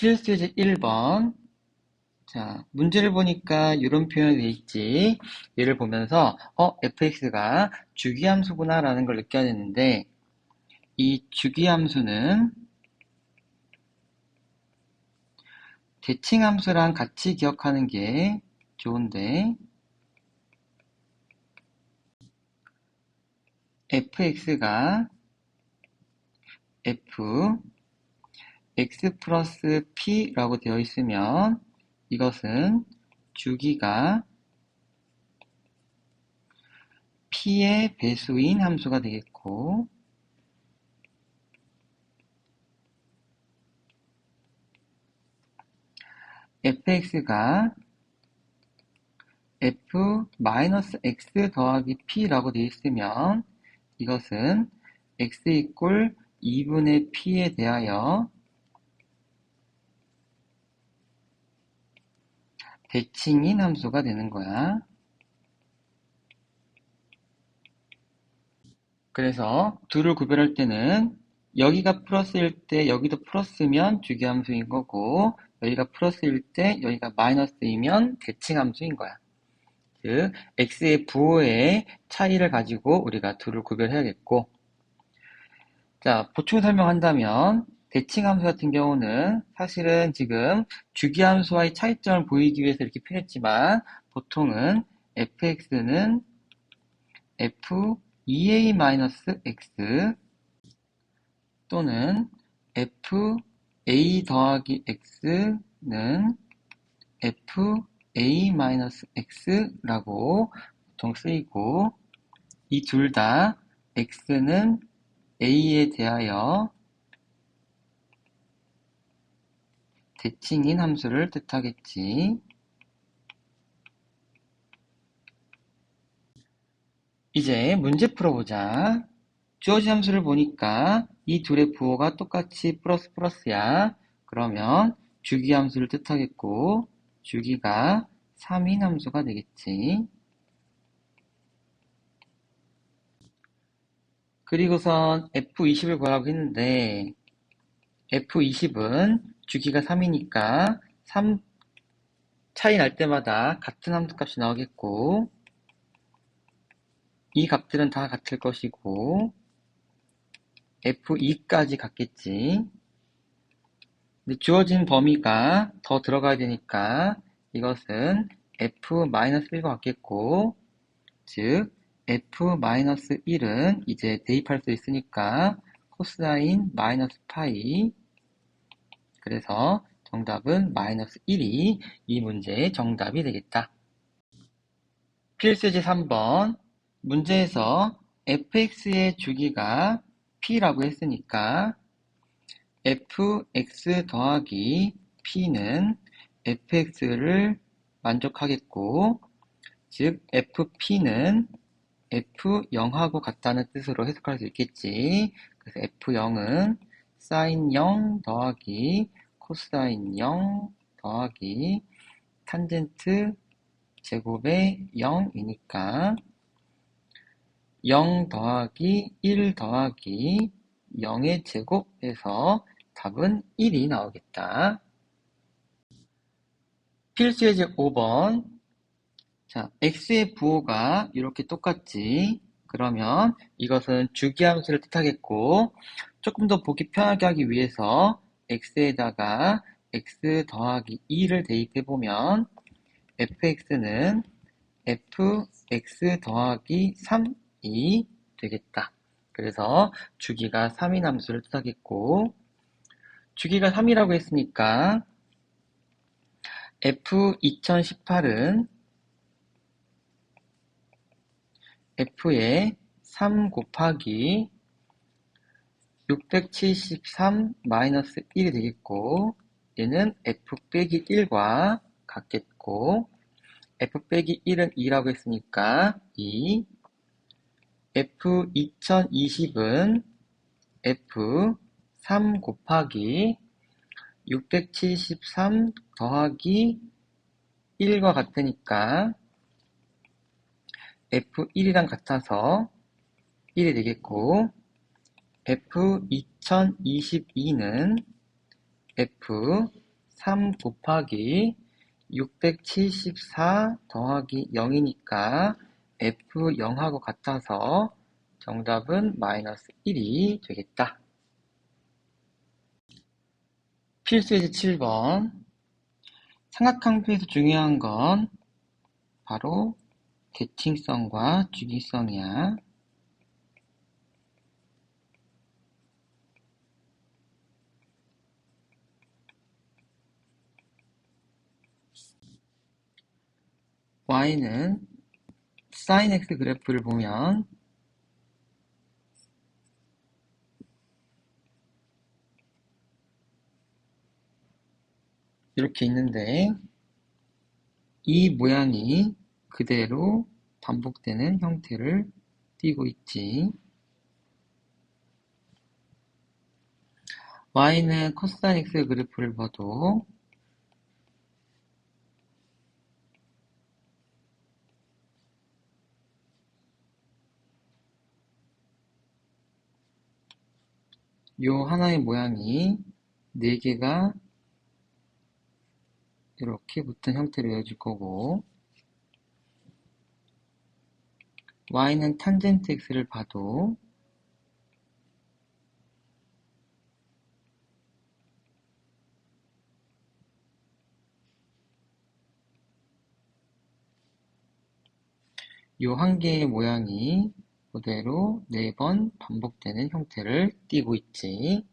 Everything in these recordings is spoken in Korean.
필수제 1번. 자, 문제를 보니까 이런 표현이 돼 있지. 얘를 보면서, fx가 주기함수구나 라는 걸 느껴야 되는데, 이 주기함수는 대칭함수랑 같이 기억하는 게 좋은데, fx가 f, x 플러스 p라고 되어 있으면, 이것은 주기가 p의 배수인 함수가 되겠고, fx가 f-x 더하기 p라고 되어 있으면 이것은 x 이꼴 2분의 p에 대하여 대칭인 함수가 되는 거야. 그래서 둘을 구별할 때는 여기가 플러스일 때 여기도 플러스면 주기함수인 거고, 여기가 플러스일 때 여기가 마이너스이면 대칭함수인 거야. 즉 x의 부호의 차이를 가지고 우리가 둘을 구별해야겠고, 자, 보충 설명한다면 대칭함수 같은 경우는 사실은 지금 주기함수와의 차이점을 보이기 위해서 이렇게 표현했지만, 보통은 fx는 f2a-x 또는 fa 더하기 x는 fa-x라고 보통 쓰이고, 이 둘 다 x는 a에 대하여 대칭인 함수를 뜻하겠지. 이제 문제 풀어보자. 주어진 함수를 보니까 이 둘의 부호가 똑같이 플러스 플러스야. 그러면 주기함수를 뜻하겠고, 주기가 3인 함수가 되겠지. 그리고선 F20을 구하라고 했는데, F20은 주기가 3이니까 3 차이 날 때마다 같은 함수값이 나오겠고, 이 값들은 다 같을 것이고, F2까지 같겠지. 근데 주어진 범위가 더 들어가야 되니까 이것은 F-1과 같겠고, 즉 F-1은 이제 대입할 수 있으니까 코사인 마이너스 파이, 그래서 정답은 마이너스 1이 이 문제의 정답이 되겠다. 필수제 3번. 문제에서 fx의 주기가 p라고 했으니까 fx 더하기 p는 fx를 만족하겠고, 즉 fp는 f0하고 같다는 뜻으로 해석할 수 있겠지. 그래서 f0은 사인 0 더하기 코사인 0 더하기 탄젠트 제곱의 0이니까 0 더하기 1 더하기 0의 제곱에서 답은 1이 나오겠다. 필수예제 5번. 자, x의 부호가 이렇게 똑같지. 그러면 이것은 주기함수를 뜻하겠고, 조금 더 보기 편하게 하기 위해서 x에다가 x 더하기 2를 대입해보면 fx는 fx 더하기 3이 되겠다. 그래서 주기가 3인 함수를 뜻하겠고, 주기가 3이라고 했으니까 f2018은 f의 3 곱하기 673 마이너스 1이 되겠고, 얘는 f 빼기 1과 같겠고, f 빼기 1은 2라고 했으니까 2, f2020은 f 3 곱하기 673 더하기 1과 같으니까 f1이랑 같아서 1이 되겠고, f2022는 f 3 곱하기 674 더하기 0이니까 F0하고 같아서 정답은 마이너스 1이 되겠다. 필수예제 7번. 삼각함수에서 중요한 건 바로 대칭성과 주기성이야. y는 sin x 그래프를 보면 이렇게 있는데 이 모양이 그대로 반복되는 형태를 띠고 있지. y는 코사인 x 그래프를 봐도 요 하나의 모양이 4개가 이렇게 붙은 형태로 이어질 거고, y는 탄젠트 x를 봐도 요 한 개의 모양이 그대로 4번 반복되는 형태를 띠고 있지.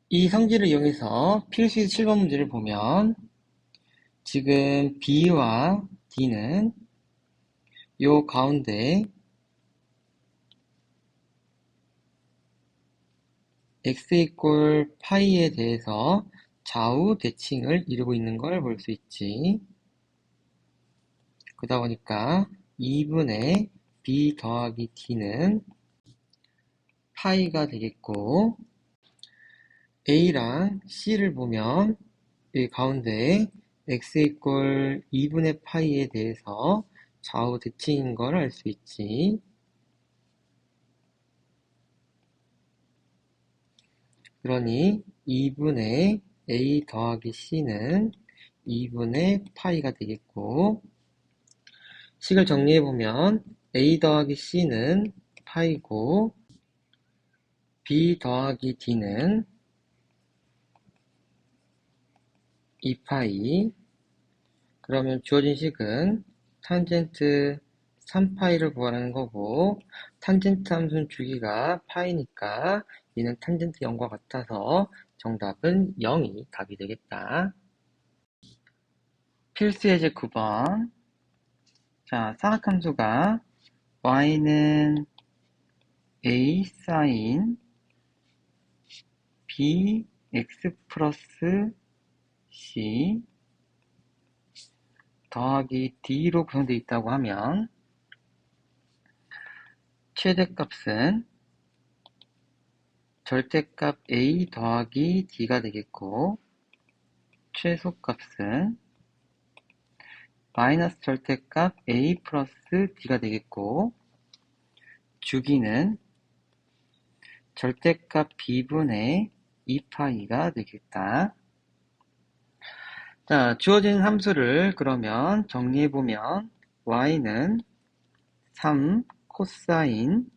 이 성질을 이용해서 필수 7번 문제를 보면 지금 B와 D는 요 가운데 x 이꼴 파이에 대해서 좌우 대칭을 이루고 있는 걸 볼 수 있지. 그러다 보니까 2분의 B 더하기 D는 파이가 되겠고, A랑 C를 보면 이 가운데 x 이꼴 2분의 파이에 대해서 좌우 대칭인 걸 알 수 있지. 그러니 2분의 A 더하기 C는 2분의 파이가 되겠고, 식을 정리해보면 A 더하기 C는 파이고 B 더하기 D는 2파이. 그러면 주어진 식은 탄젠트 3파이를 구하라는 거고, 탄젠트 함수는 주기가 파이니까 얘는 탄젠트 0과 같아서 정답은 0이 답이 되겠다. 필수 예제 9번. 자, 사각함수가 y는 a sin b x 플러스 c 더하기 d로 구성되어 있다고 하면 최대값은 절대값 a 더하기 d가 되겠고, 최소값은 마이너스 절대값 a 플러스 d가 되겠고, 주기는 절대값 b분의 2파이가 되겠다. 자, 주어진 함수를 그러면 정리해보면 y는 3 코사인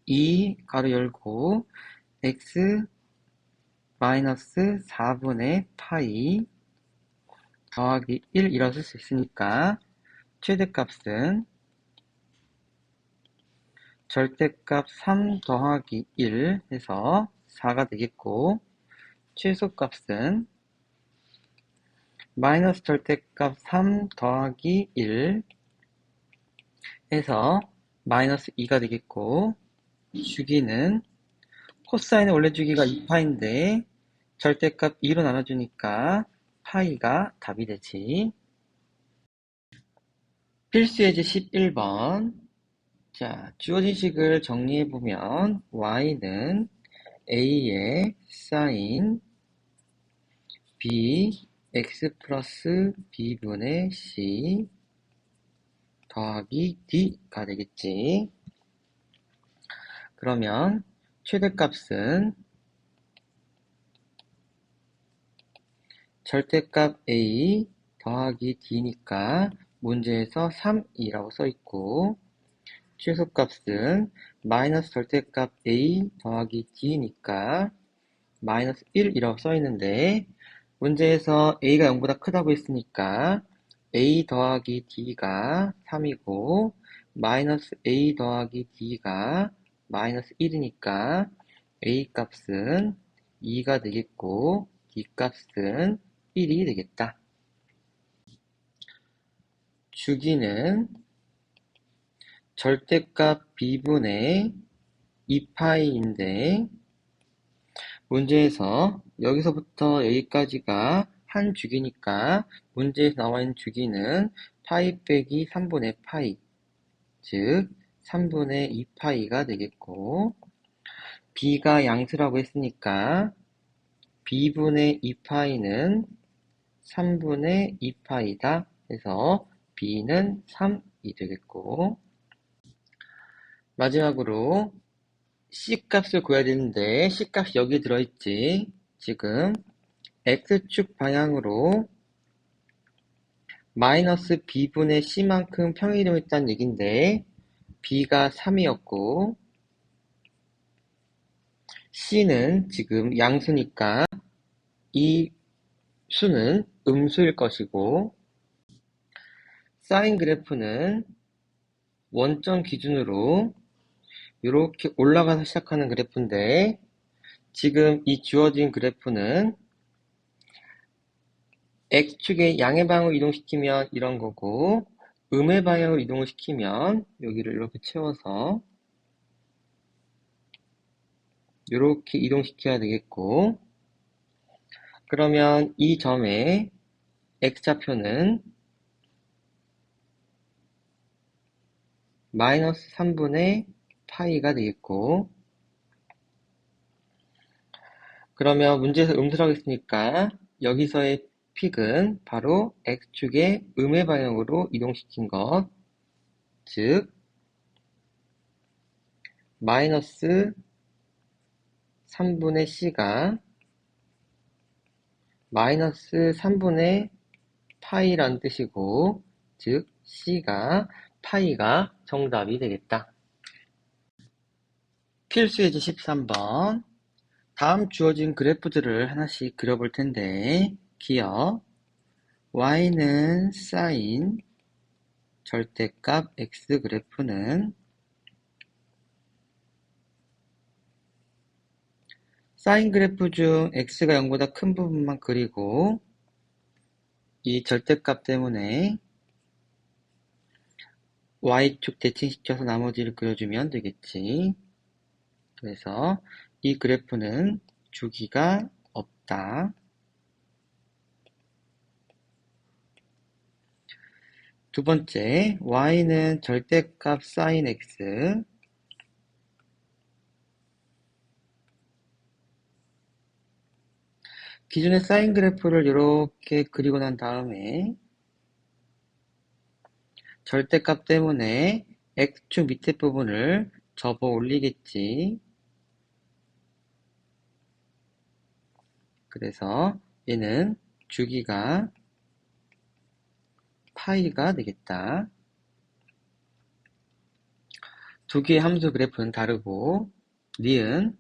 2 가로 열고 x 마이너스 4분의 파이 더하기 1 이라고 쓸 수 있으니까 최대값은 절대값 3 더하기 1 해서 4가 되겠고, 최소값은 마이너스 절대값 3 더하기 1 해서 마이너스 2가 되겠고, 주기는 코사인의 원래 주기가 2파인데 절대값 2로 나눠주니까 파이가 답이 되지. 필수 예제 11번. 자, 주어진 식을 정리해보면 y는 a의 sin b x 플러스 b분의 c 더하기 d가 되겠지. 그러면 최대값은 절대값 a 더하기 d니까 문제에서 3이라고 써있고, 최소값은 마이너스 절대값 a 더하기 d니까 마이너스 1이라고 써있는데, 문제에서 a가 0보다 크다고 했으니까 a 더하기 d가 3이고 마이너스 a 더하기 d가 마이너스 1이니까 a 값은 2가 되겠고 d 값은 1이 되겠다. 주기는 절대값 b분의 2파이인데, 문제에서 여기서부터 여기까지가 한 주기니까 문제에서 나와 있는 주기는 파이 빼기 3분의 파이, 즉 3분의 2파이가 되겠고, b가 양수라고 했으니까 b분의 2파이는 3분의 2파이다 해서 b는 3이 되겠고, 마지막으로 C값을 구해야 되는데 C값이 여기 들어있지. 지금 X축 방향으로 마이너스 B분의 C만큼 평이동이 있다는 얘긴데 B가 3이었고 C는 지금 양수니까 이 수는 음수일 것이고, 사인 그래프는 원점 기준으로 이렇게 올라가서 시작하는 그래프인데, 지금 이 주어진 그래프는 X축의 양의 방향으로 이동시키면 이런 거고, 음의 방향으로 이동을 시키면 여기를 이렇게 채워서 이렇게 이동시켜야 되겠고, 그러면 이 점의 X좌표는 마이너스 3분의 파이가 되겠고, 그러면 문제에서 음수라고 했으니까 여기서의 픽은 바로 X축의 음의 방향으로 이동시킨 것, 즉 마이너스 3분의 C가 마이너스 3분의 파이란 뜻이고, 즉 C가 파이가 정답이 되겠다. 필수예제 13번. 다음 주어진 그래프들을 하나씩 그려볼 텐데, 기억 y는 사인 절대값 x 그래프는 사인 그래프 중 x가 0보다 큰 부분만 그리고 이 절대값 때문에 y축 대칭시켜서 나머지를 그려주면 되겠지. 그래서 이 그래프는 주기가 없다. 두 번째, y는 절대값 sin x, 기존의 사인 그래프를 이렇게 그리고 난 다음에 절대값 때문에 x축 밑에 부분을 접어 올리겠지. 그래서 얘는 주기가 파이가 되겠다. 두 개의 함수 그래프는 다르고, 니은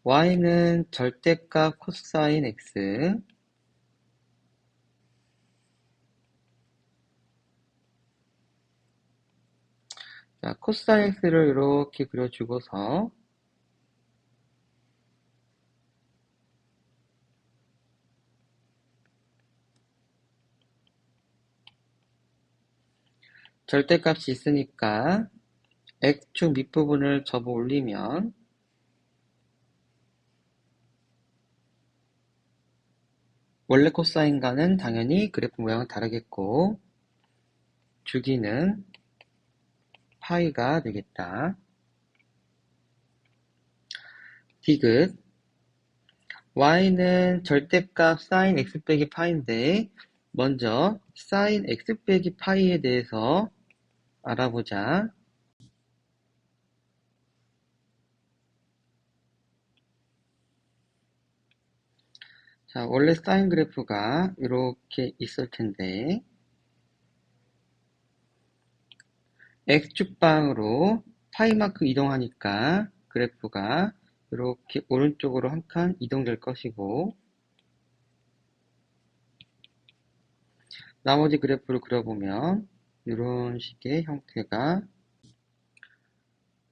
y는 절대값 코사인 x, 자, 코사인 x를 이렇게 그려주고서 절대값이 있으니까 x축 밑부분을 접어 올리면 원래 코사인과는 당연히 그래프 모양은 다르겠고, 주기는 파이가 되겠다. 디귿 y는 절대값 sin x 빼기 파인데, 먼저 sin x 빼기 파이에 대해서 알아보자. 자, 원래 사인 그래프가 이렇게 있을 텐데, X축방으로 파이만큼 이동하니까 그래프가 이렇게 오른쪽으로 한 칸 이동될 것이고, 나머지 그래프를 그려보면 이런 식의 형태가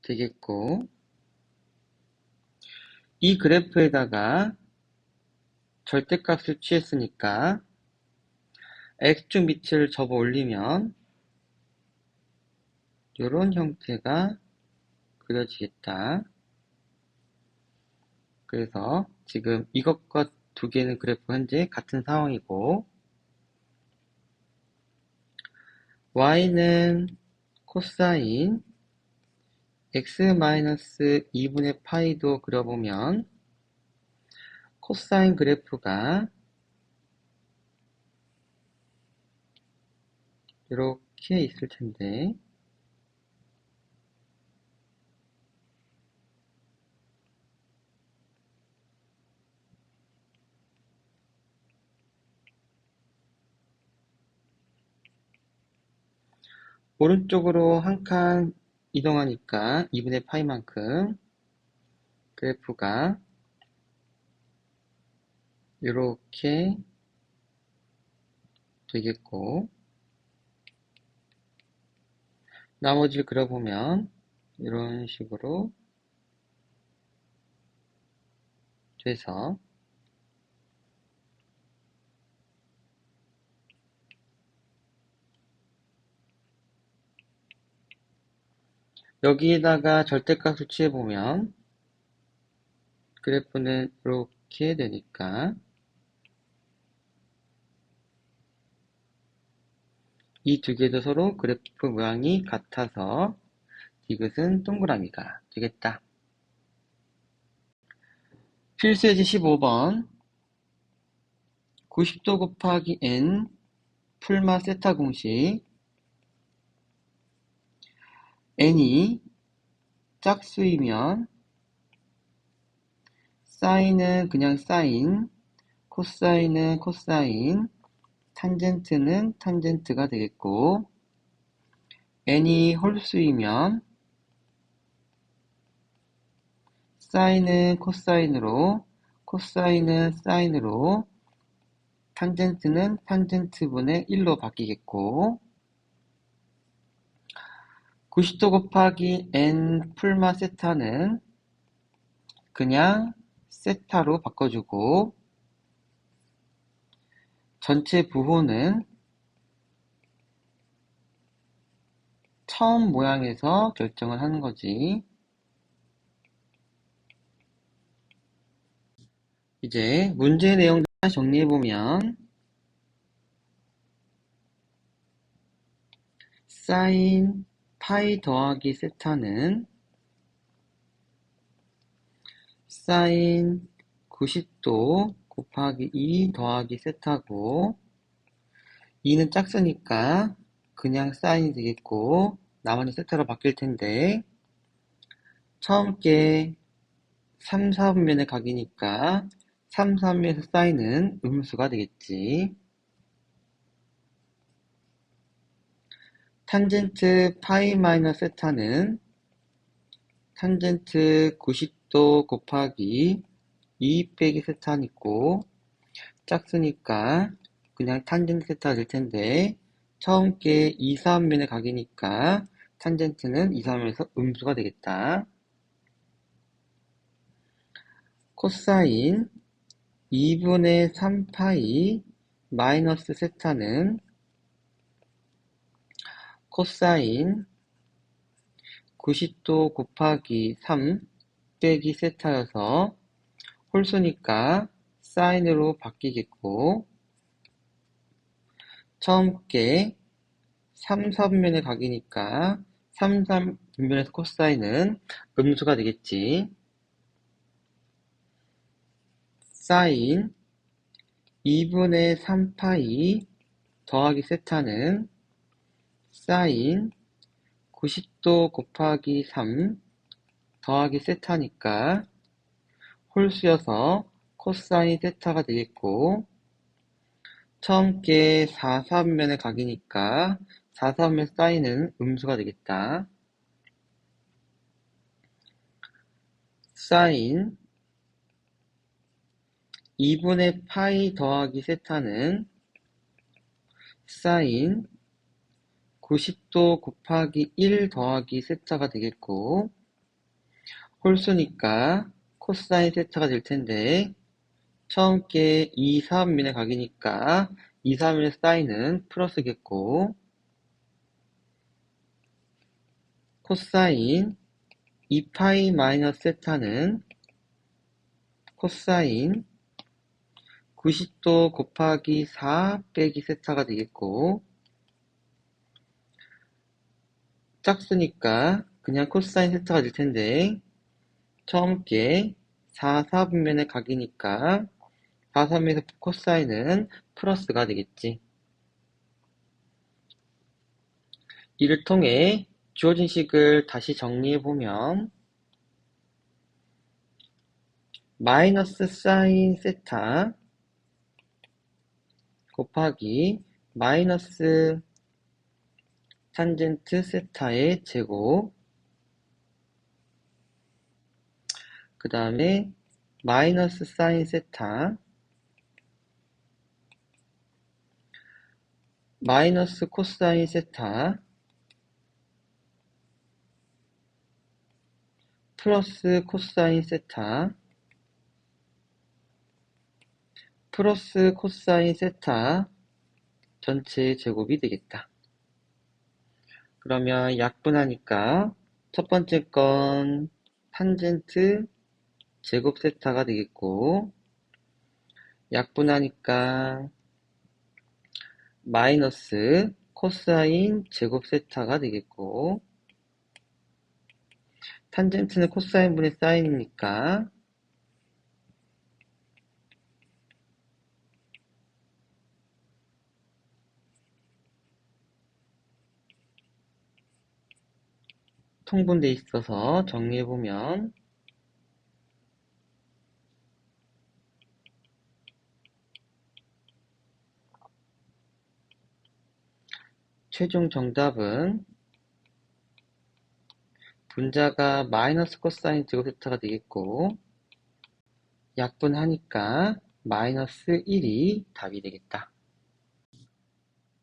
되겠고, 이 그래프에다가 절대값을 취했으니까 X축 밑을 접어 올리면 이런 형태가 그려지겠다. 그래서 지금 이것과 두 개는 그래프 현재 같은 상황이고, y는 코사인 x-2분의 파이도 그려보면 코사인 그래프가 이렇게 있을 텐데, 오른쪽으로 한 칸 이동하니까 2분의 파이만큼 그래프가 이렇게 되겠고, 나머지를 그려보면 이런 식으로 돼서 여기에다가 절대값을 취해보면 그래프는 이렇게 되니까 이 두 개도 서로 그래프 모양이 같아서 디귿은 동그라미가 되겠다. 필수예제 15번 90도 곱하기 n 풀마 세타 공식 n이 짝수이면 사인은 그냥 사인, 코사인은 코사인, 탄젠트는 탄젠트가 되겠고, n이 홀수이면 사인은 코사인으로, 코사인은 사인으로, 탄젠트는 탄젠트분의 1로 바뀌겠고, 90도 곱하기 n 풀마 세타는 그냥 세타로 바꿔주고, 전체 부호는 처음 모양에서 결정을 하는 거지. 이제 문제 내용 정리해보면 사인 파이 더하기 세타는 사인 90도 곱하기 2 더하기 세타고, 2는 짝수니까 그냥 사인이 되겠고 나머지 세타로 바뀔 텐데, 처음 게 3, 4분면의 각이니까 3, 4분면에서 사인은 음수가 되겠지. 탄젠트 파이 마이너스 세타는 탄젠트 90도 곱하기 2 빼기 세타는 있고, 짝수니까 그냥 탄젠트 세타가 될 텐데, 처음 게 2, 4분면의 각이니까 탄젠트는 2, 4분면에서 음수가 되겠다. 코사인 2분의 3파이 마이너스 세타는 코사인 90도 곱하기 3 빼기 세타여서 홀수니까 사인으로 바뀌겠고, 처음 게 3, 4분면의 각이니까 3, 3분면에서 코사인은 음수가 되겠지. 사인 2분의 3파이 더하기 세타는 사인 90도 곱하기 3 더하기 세타니까 홀수여서 코사인 세타가 되겠고, 처음 게 4, 4분면의 각이니까 4, 4분면 사인은 음수가 되겠다. 사인 2분의 파이 더하기 세타는 사인 90도 곱하기 1 더하기 세타가 되겠고, 홀수니까 코사인 세타가 될 텐데, 처음 게 2, 4분면의 각이니까 2, 4분면의 사인은 플러스겠고, 코사인 2파이 마이너스 세타는 코사인 90도 곱하기 4 빼기 세타가 되겠고, 짝수니까 그냥 코사인 세타가 될 텐데, 처음 게 4, 4분면의 각이니까 4, 3에서 코사인은 플러스가 되겠지. 이를 통해 주어진 식을 다시 정리해보면 마이너스 사인 세타 곱하기 마이너스 탄젠트 세타의 제곱, 그 다음에 마이너스 사인 세타 마이너스 코사인 세타 플러스 코사인 세타 플러스 코사인 세타 전체의 제곱이 되겠다. 그러면 약분하니까 첫 번째 건 탄젠트 제곱 세타가 되겠고, 약분하니까 마이너스 코사인 제곱 세타가 되겠고, 탄젠트는 코사인분의 사인이니까 통분돼 있어서 정리해보면 최종 정답은 분자가 마이너스 코사인 제곱 세타가 되겠고, 약분하니까 마이너스 1이 답이 되겠다.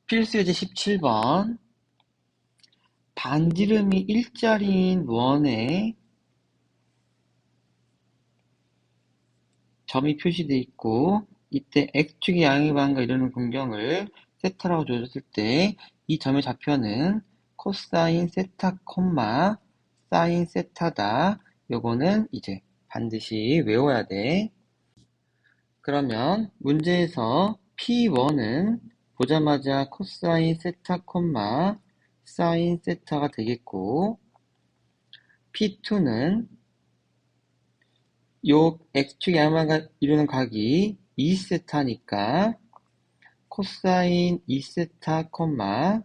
필수 예제 17번. 반지름이 일자리인 원에 점이 표시되어 있고, 이때 x축의 양의 반과 이루는 공경을 세타라고 줘줬을 때 이 점의 좌표는 코사인 세타 콤마 사인 세타다. 요거는 이제 반드시 외워야 돼. 그러면 문제에서 P1은 보자마자 코사인 세타 콤마 사인 세타가 되겠고, P2는 요 x축 양방과 이루는 각이 2세타니까 코사인 2세타 콤마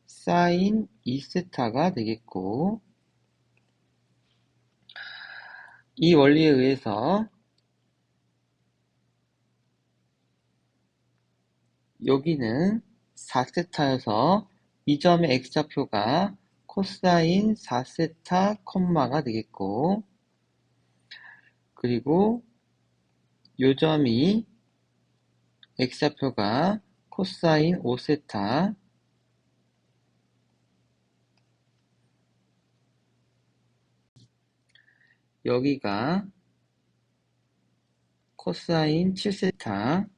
사인 2세타가 되겠고, 이 원리에 의해서 여기는 4세타여서 이 점의 x좌표가 코사인 4세타 콤마가 되겠고, 그리고 요 점이 x좌표가 코사인 5세타, 여기가 코사인 7세타,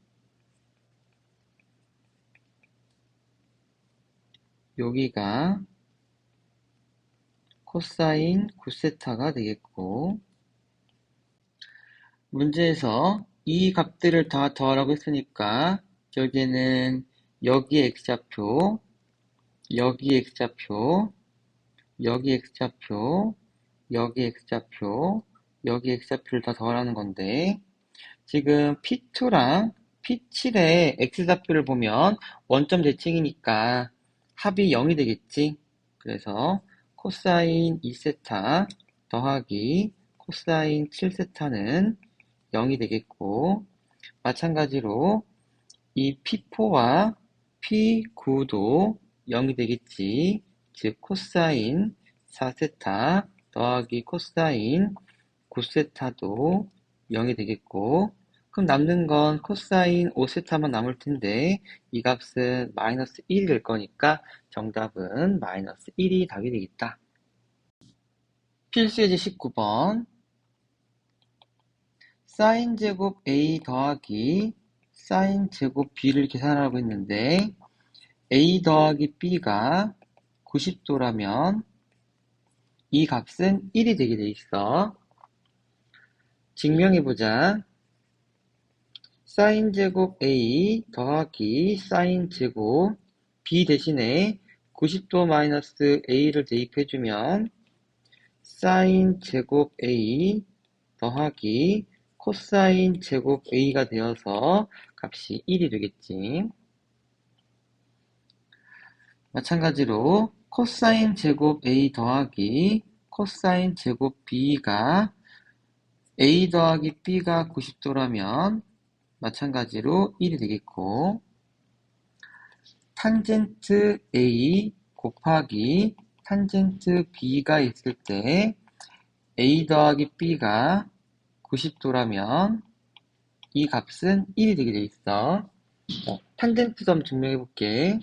여기가 코사인 9세타가 되겠고, 문제에서 이 값들을 다 더하라고 했으니까 결국에는 여기 x좌표, 여기 x좌표, 여기 x좌표, 여기 x좌표, 여기 x좌표를 다 더하라는 건데, 지금 P2랑 P7의 x좌표를 보면 원점 대칭이니까 합이 0이 되겠지. 그래서 코사인 2세타 더하기 코사인 7세타는 0이 되겠고, 마찬가지로 이 P4와 P9도 0이 되겠지. 즉 코사인 4세타 더하기 코사인 9세타도 0이 되겠고, 그럼 남는 건 코사인 5세타만 남을 텐데 이 값은 마이너스 1이 될 거니까 정답은 마이너스 1이 답이 되겠다. 필수예제 19번 사인 제곱 A 더하기 사인 제곱 B를 계산하고 있는데 A 더하기 B가 90도라면 이 값은 1이 되게 돼 있어. 증명해보자. 사인 제곱 A 더하기 사인 제곱 B 대신에 90도 마이너스 A를 대입해주면 사인 제곱 A 더하기 코사인 제곱 A가 되어서 값이 1이 되겠지. 마찬가지로 코사인 제곱 A 더하기 코사인 제곱 B가 A 더하기 B가 90도라면 마찬가지로 1이 되겠고, 탄젠트 A 곱하기 탄젠트 B가 있을 때 A 더하기 B가 90도라면 이 값은 1이 되게 돼 있어. 탄젠트도 한번 증명해 볼게.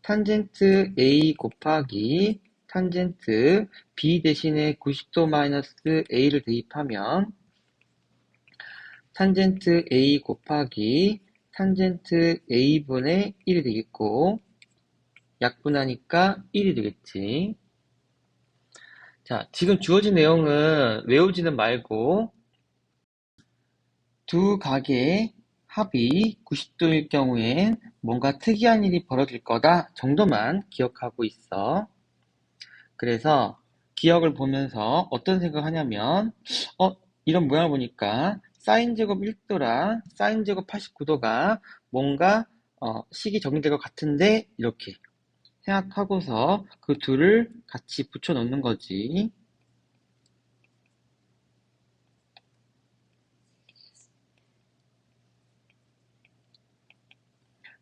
탄젠트 A 곱하기 탄젠트 B 대신에 90도 마이너스 A를 대입하면 탄젠트 A 곱하기 탄젠트 A분의 1이 되겠고, 약분하니까 1이 되겠지. 자, 지금 주어진 내용은 외우지는 말고 두 각의 합이 90도일 경우엔 뭔가 특이한 일이 벌어질 거다 정도만 기억하고 있어. 그래서 기억을 보면서 어떤 생각을 하냐면 이런 모양을 보니까 사인제곱 1도랑 사인제곱 89도가 뭔가 식이 적용될 것 같은데 이렇게 생각하고서 그 둘을 같이 붙여 놓는 거지.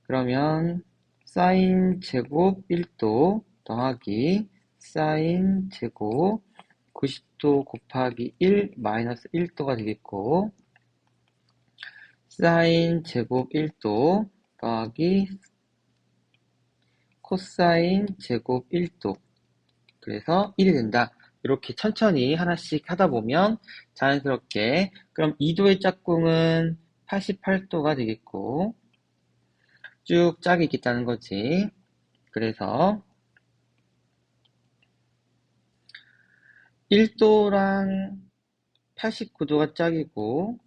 그러면 사인 제곱 1도 더하기 사인 제곱 90도 곱하기 1 마이너스 1도가 되겠고, 사인 제곱 1도 더하기 코사인 제곱 1도, 그래서 1이 된다. 이렇게 천천히 하나씩 하다 보면 자연스럽게, 그럼 2도의 짝꿍은 88도가 되겠고 쭉 짝이 있겠다는 거지. 그래서 1도랑 89도가 짝이고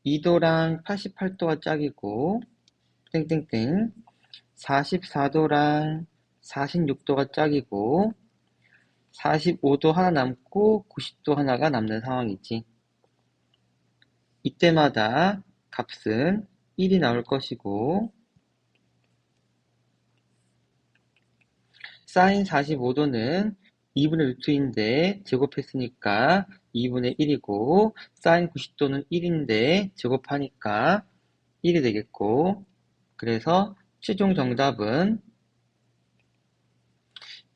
2도랑 88도가 짝이고 땡땡땡 44도랑 46도가 짝이고 45도 하나 남고 90도 하나가 남는 상황이지. 이때마다 값은 1이 나올 것이고 사인 45도는 2분의 루트인데 제곱했으니까 2분의 1이고 사인 90도는 1인데 제곱하니까 1이 되겠고, 그래서 최종 정답은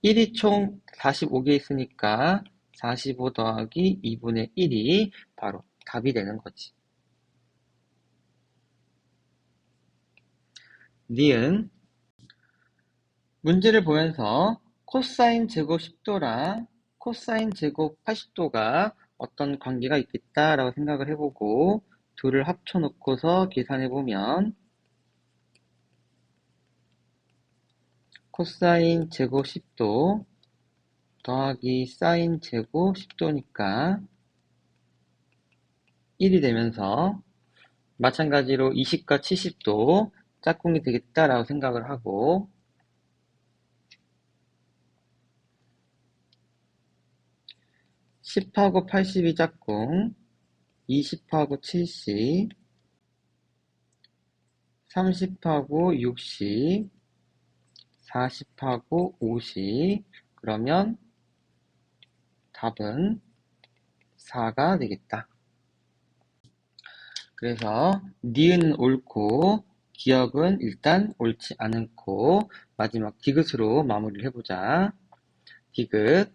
1이 총 45개 있으니까 45 더하기 2분의 1이 바로 답이 되는 거지. 니은 문제를 보면서 코사인 제곱 10도랑 코사인 제곱 80도가 어떤 관계가 있겠다라고 생각을 해보고 둘을 합쳐놓고서 계산해보면 코사인 제곱 10도 더하기 사인 제곱 10도니까 1이 되면서 마찬가지로 20과 70도 짝꿍이 되겠다라고 생각을 하고 10하고 80이 짝꿍, 20하고 70, 30하고 60, 40하고 50, 그러면 답은 4가 되겠다. 그래서 니은은 옳고 기억은 일단 옳지 않고 마지막 디귿으로 마무리를 해보자. 디귿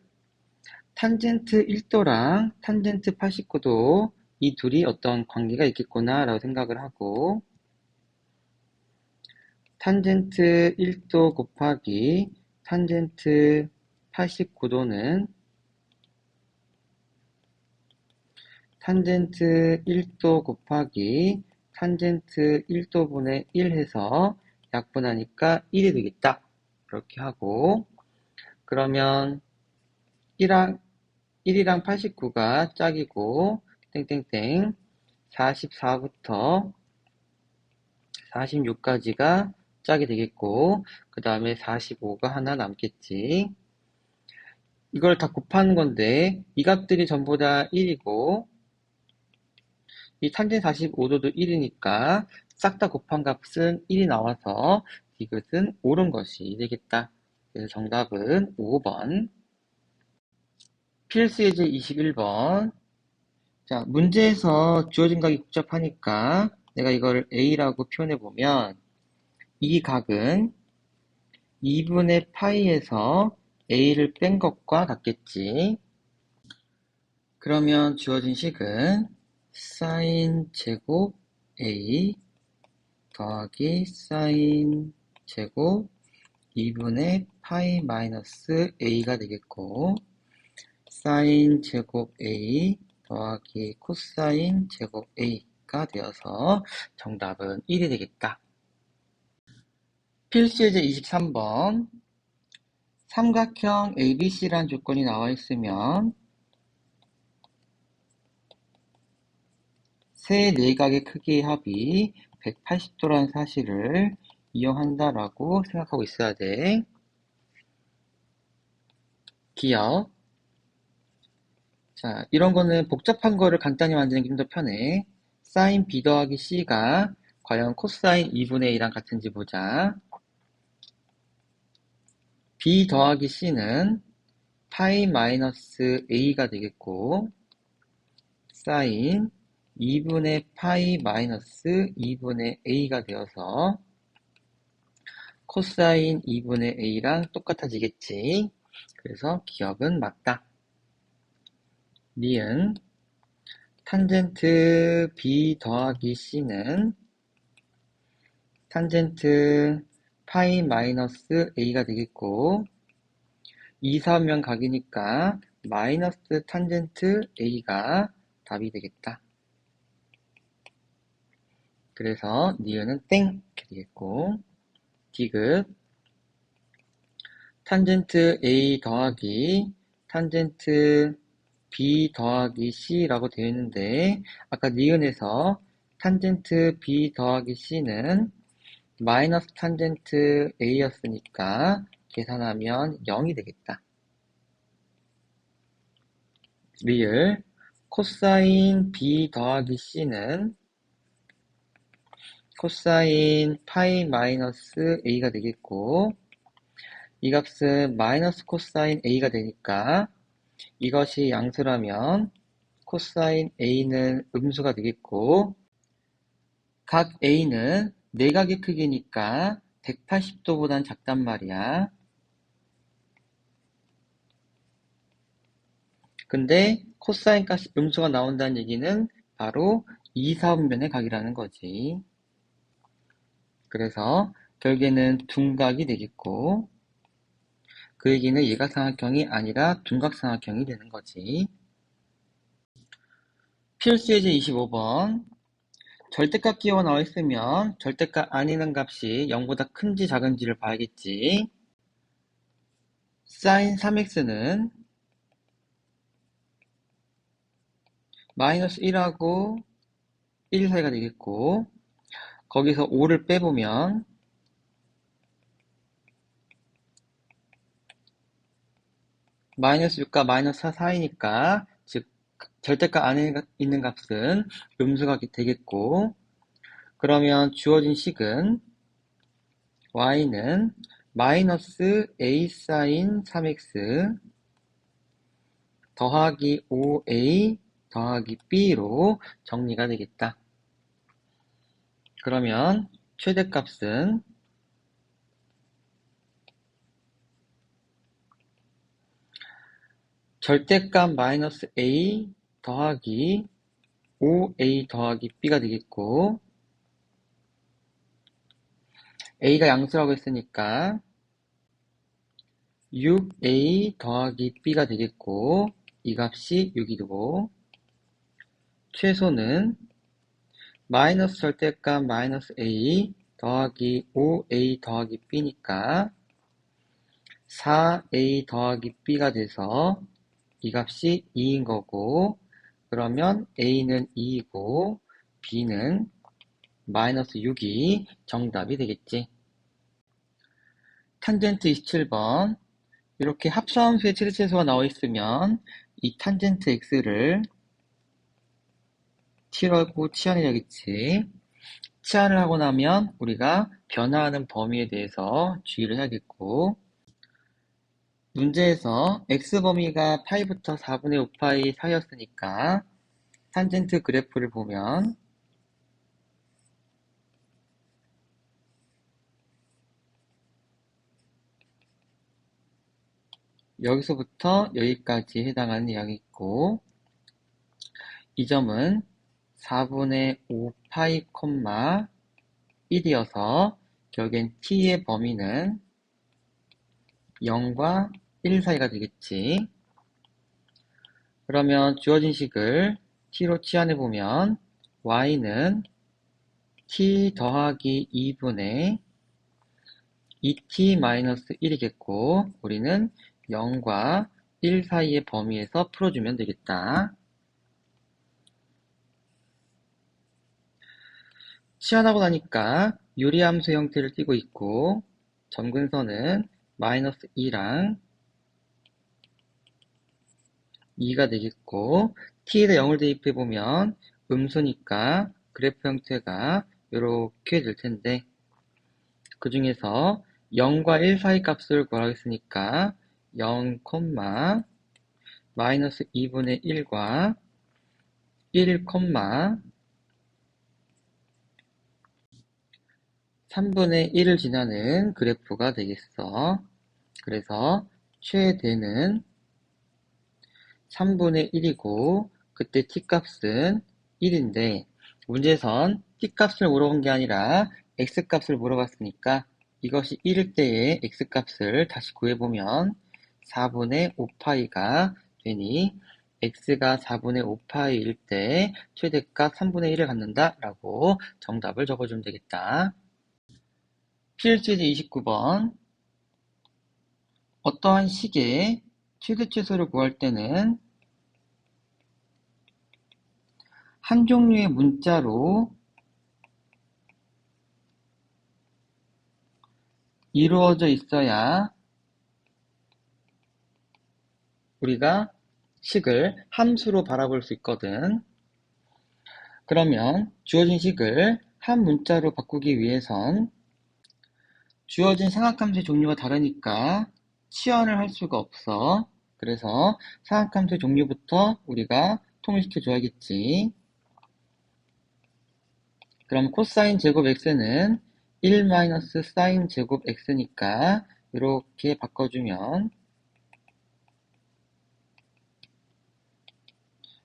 탄젠트 1도랑 탄젠트 89도 이 둘이 어떤 관계가 있겠구나 라고 생각을 하고 탄젠트 1도 곱하기 탄젠트 89도는 탄젠트 1도 곱하기 탄젠트 1도분의 1 해서 약분하니까 1이 되겠다. 이렇게 하고 그러면 1이랑 89가 짝이고 땡땡땡 44부터 46까지가 짝이 되겠고 그 다음에 45가 하나 남겠지. 이걸 다 곱하는 건데 이 값들이 전부 다 1이고 이 탄젠 45도도 1이니까 싹 다 곱한 값은 1이 나와서 디귿은 옳은 것이 되겠다. 그래서 정답은 5번. 필수 예제 21번. 자, 문제에서 주어진 각이 복잡하니까 내가 이걸 A라고 표현해보면 이 각은 2분의 파이에서 A를 뺀 것과 같겠지. 그러면 주어진 식은 사인 제곱 A 더하기 사인 제곱 2분의 파이 마이너스 A가 되겠고 사인 제곱 A 더하기 코사인 제곱 A가 되어서 정답은 1이 되겠다. 필수 예제 23번 삼각형 ABC라는 조건이 나와 있으면 세 내각의 크기의 합이 180도라는 사실을 이용한다라고 생각하고 있어야 돼. 기억. 자, 이런 거는 복잡한 거를 간단히 만드는 게 좀 더 편해. 사인 B 더하기 C가 과연 코사인 2분의 2랑 같은지 보자. B 더하기 C는 파이 마이너스 A가 되겠고 사인 2분의 파이 마이너스 2분의 A가 되어서 코사인 2분의 A랑 똑같아지겠지. 그래서 기억은 맞다. 니은 탄젠트 B 더하기 C는 탄젠트 파이 마이너스 A가 되겠고 2, 4면 각이니까 마이너스 탄젠트 A가 답이 되겠다. 그래서 니은은 땡 이렇게 되겠고 디귿 탄젠트 A 더하기 탄젠트 B 더하기 C라고 되어 있는데 아까 니은에서 탄젠트 B 더하기 C는 마이너스 탄젠트 A였으니까 계산하면 0이 되겠다. 리을 코사인 B 더하기 C는 코사인 파이 마이너스 A가 되겠고 이 값은 마이너스 코사인 A가 되니까 이것이 양수라면 코사인 A는 음수가 되겠고 각 A는 내각의 크기니까 180도보단 작단 말이야. 근데 코사인 값이 음수가 나온다는 얘기는 바로 2, 4분면의 각이라는 거지. 그래서 결국에는 둔각이 되겠고 그 얘기는 예각삼각형이 아니라 둔각삼각형이 되는 거지. 필수 예제 25번 절대값 기호가 나와 있으면 절대값 아니는 값이 0보다 큰지 작은지를 봐야겠지. 사인 3x는 마이너스 1하고 1 사이가 되겠고 거기서 5를 빼보면 마이너스 6과 마이너스 4 사이니까 즉 절대값 안에 있는 값은 음수가 되겠고 그러면 주어진 식은 y는 마이너스 a 사인 3x 더하기 5a 더하기 b로 정리가 되겠다. 그러면 최대값은 절대값 마이너스 a 더하기 5a 더하기 b가 되겠고, a가 양수라고 했으니까 6a 더하기 b가 되겠고, 이 값이 6이 되고, 최소는 마이너스 절대값 마이너스 a 더하기 5a 더하기 b니까 4a 더하기 b가 돼서 이 값이 2인 거고, 그러면 a는 2이고 b는 마이너스 6이 정답이 되겠지. 탄젠트 27번. 이렇게 합성함수의 최대체수가 나와 있으면 이 탄젠트 x를 t라고 치환해야겠지. 치환을 하고 나면 우리가 변화하는 범위에 대해서 주의를 해야겠고, 문제에서 x범위가 파이부터 4분의 5파이 사이였으니까 탄젠트 그래프를 보면 여기서부터 여기까지 해당하는 양이 있고, 이 점은 4분의 5파이, 1이어서 결국엔 t의 범위는 0과 1 사이가 되겠지. 그러면 주어진 식을 t로 치환해보면 y는 t 더하기 2분의 2t-1이겠고, 우리는 0과 1 사이의 범위에서 풀어주면 되겠다. 치환하고 나니까 유리함수 형태를 띠고 있고, 점근선은 마이너스 2랑 2가 되겠고, t에다 0을 대입해보면 음수니까 그래프 형태가 이렇게 될 텐데, 그 중에서 0과 1 사이 값을 구하라고 했으니까 0, 마이너스 2분의 1과 1, 3분의 1을 지나는 그래프가 되겠어. 그래서 최대는 3분의 1이고, 그때 t값은 1인데, 문제에선 t값을 물어본 게 아니라 x값을 물어봤으니까 이것이 1일 때의 x값을 다시 구해보면 4분의 5파이가 되니 x가 4분의 5파이일 때 최대값 3분의 1을 갖는다 라고 정답을 적어주면 되겠다. 필수제 29번. 어떠한 식의 최대 최소를 구할 때는 한 종류의 문자로 이루어져 있어야 우리가 식을 함수로 바라볼 수 있거든. 그러면 주어진 식을 한 문자로 바꾸기 위해선 주어진 상악함수의 종류가 다르니까 치환을 할 수가 없어. 그래서 상악함수의 종류부터 우리가 통일시켜 줘야겠지. 그럼 코사인 제곱 x는 1 마이너스 사인 제곱 x니까 이렇게 바꿔주면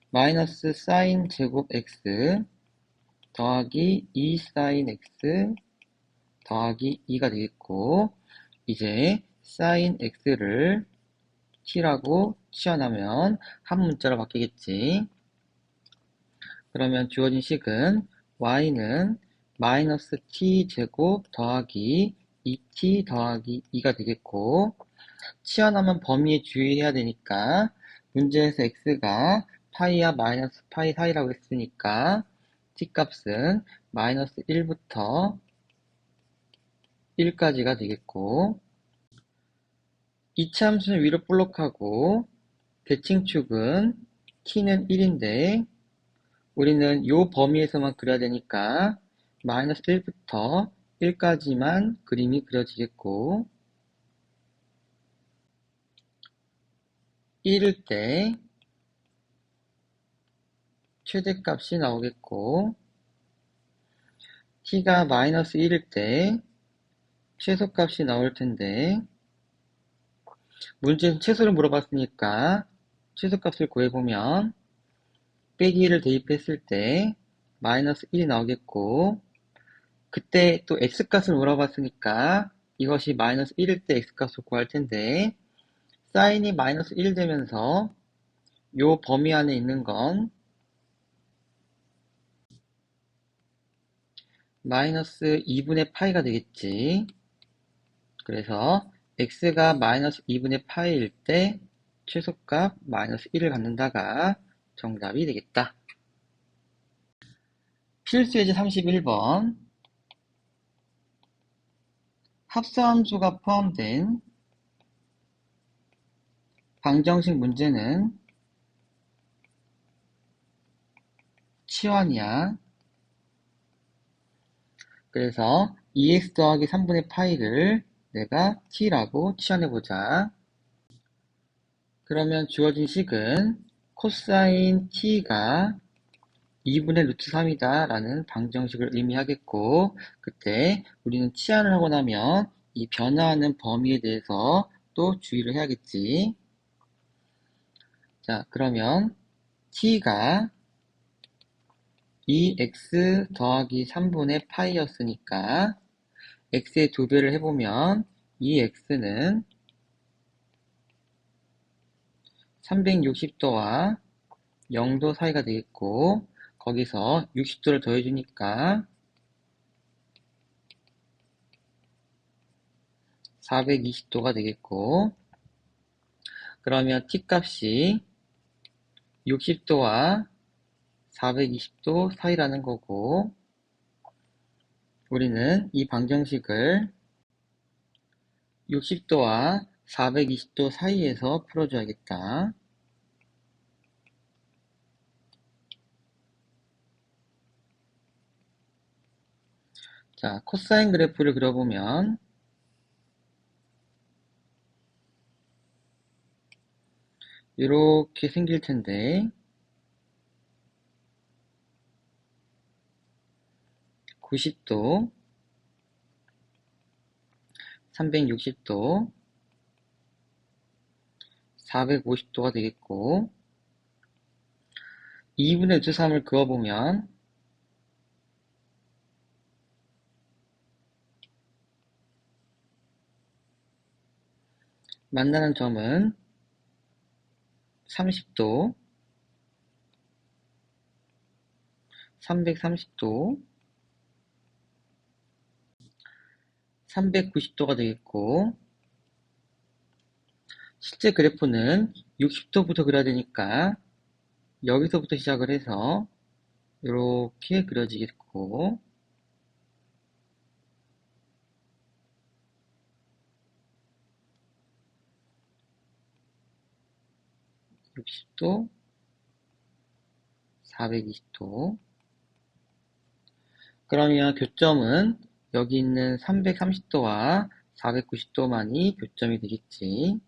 마이너스 사인 제곱 x 더하기 2 사인 x 더하기 2가 되겠고, 이제 사인 x를 t라고 치환하면 한 문자로 바뀌겠지. 그러면 주어진 식은 y는 마이너스 t 제곱 더하기 2t 더하기 2가 되겠고, 치환하면 범위에 주의해야 되니까 문제에서 x가 파이와 마이너스 파이 사이라고 했으니까 t값은 마이너스 1부터 1까지가 되겠고, 이차 함수는 위로 볼록하고 대칭축은 t는 1인데 우리는 요 범위에서만 그려야 되니까 마이너스 1부터 1까지만 그림이 그려지겠고, 1일 때 최대값이 나오겠고, t가 마이너스 1일 때 최소값이 나올 텐데, 문제는 최소를 물어봤으니까 최소값을 구해보면 빼기 1을 대입했을 때 마이너스 1이 나오겠고, 그때 또 x값을 물어봤으니까 이것이 마이너스 1일 때 x값을 구할 텐데, 사인이 마이너스 1 되면서 요 범위 안에 있는 건 마이너스 2분의 파이가 되겠지. 그래서 x가 마이너스 2분의 파이일 때 최소값 마이너스 1을 갖는다가 정답이 되겠다. 필수예제 31번. 합성함수가 포함된 방정식 문제는 치환이야. 그래서 2x 더하기 3분의 파이를 내가 t라고 치환해보자. 그러면 주어진 식은 코사인 t가 2분의 루트 3이다 라는 방정식을 의미하겠고, 그때 우리는 치환을 하고 나면 이 변화하는 범위에 대해서 또 주의를 해야겠지. 자, 그러면 t가 2x 더하기 3분의 파이였으니까 x의 2배를 해보면 2x는 360도와 0도 사이가 되겠고, 거기서 60도를 더해주니까 420도가 되겠고, 그러면 t값이 60도와 420도 사이라는 거고, 우리는 이 방정식을 60도와 420도 사이에서 풀어줘야겠다. 자, 코사인 그래프를 그려보면 이렇게 생길 텐데, 90도, 360도, 450도가 되겠고, 2분의 루트 3을 그어보면 만나는 점은 30도, 330도, 390도가 되겠고, 실제 그래프는 60도부터 그려야 되니까 여기서부터 시작을 해서 이렇게 그려지겠고, 60도, 420도. 그러면 교점은 여기 있는 330도와 490도만이 교점이 되겠지.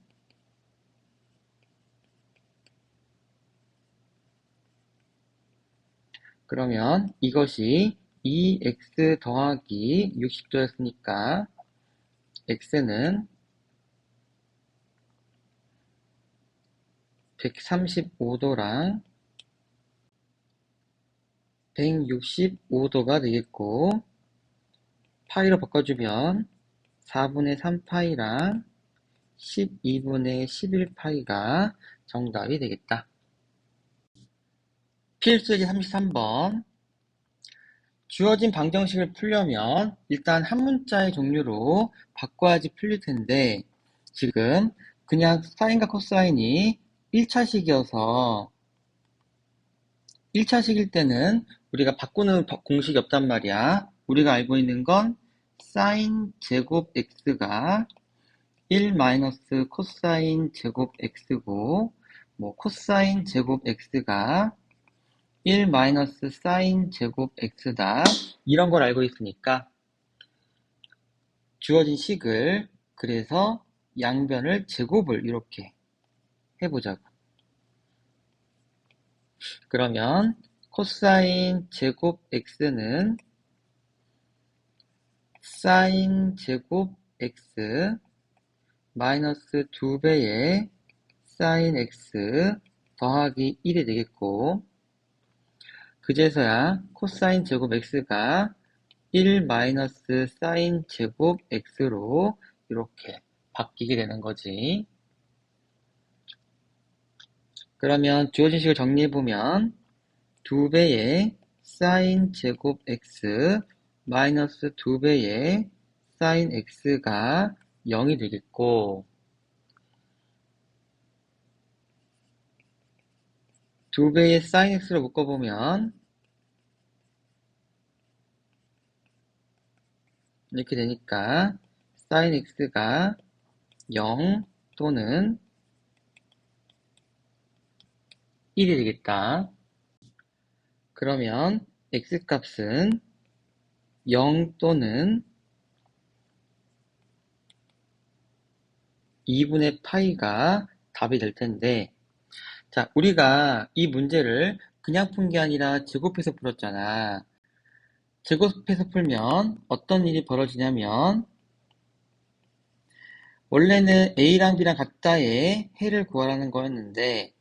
그러면 이것이 2x 더하기 60도였으니까 x는 135도랑 165도가 되겠고, 파이로 바꿔주면 4분의 3파이랑 12분의 11파이가 정답이 되겠다. 필수예제 33번. 주어진 방정식을 풀려면 일단 한 문자의 종류로 바꿔야지 풀릴 텐데, 지금 그냥 사인과 코사인이 1차식이어서 1차식일 때는 우리가 바꾸는 공식이 없단 말이야. 우리가 알고 있는 건 사인 제곱 x가 1 마이너스 코사인 제곱 x고, 뭐 코사인 제곱 x가 1 마이너스 사인 제곱 x다. 이런 걸 알고 있으니까 주어진 식을, 그래서 양변을 제곱을 이렇게 해보자고. 그러면 코사인 제곱 x는 사인 제곱 x 마이너스 2배의 사인 x 더하기 1이 되겠고, 그제서야 코사인 제곱 x가 1 마이너스 사인 제곱 x로 이렇게 바뀌게 되는 거지. 그러면 주어진 식을 정리해보면 2배의 사인 제곱 x 마이너스 2배의 사인 x가 0이 되겠고, 2배의 사인 x로 묶어보면 이렇게 되니까 사인 x가 0 또는 1이 되겠다. 그러면 x값은 0 또는 2분의 파이가 답이 될 텐데, 자, 우리가 이 문제를 그냥 푼 게 아니라 제곱해서 풀었잖아. 제곱해서 풀면 어떤 일이 벌어지냐면, 원래는 a랑 b랑 같다의 해를 구하라는 거였는데,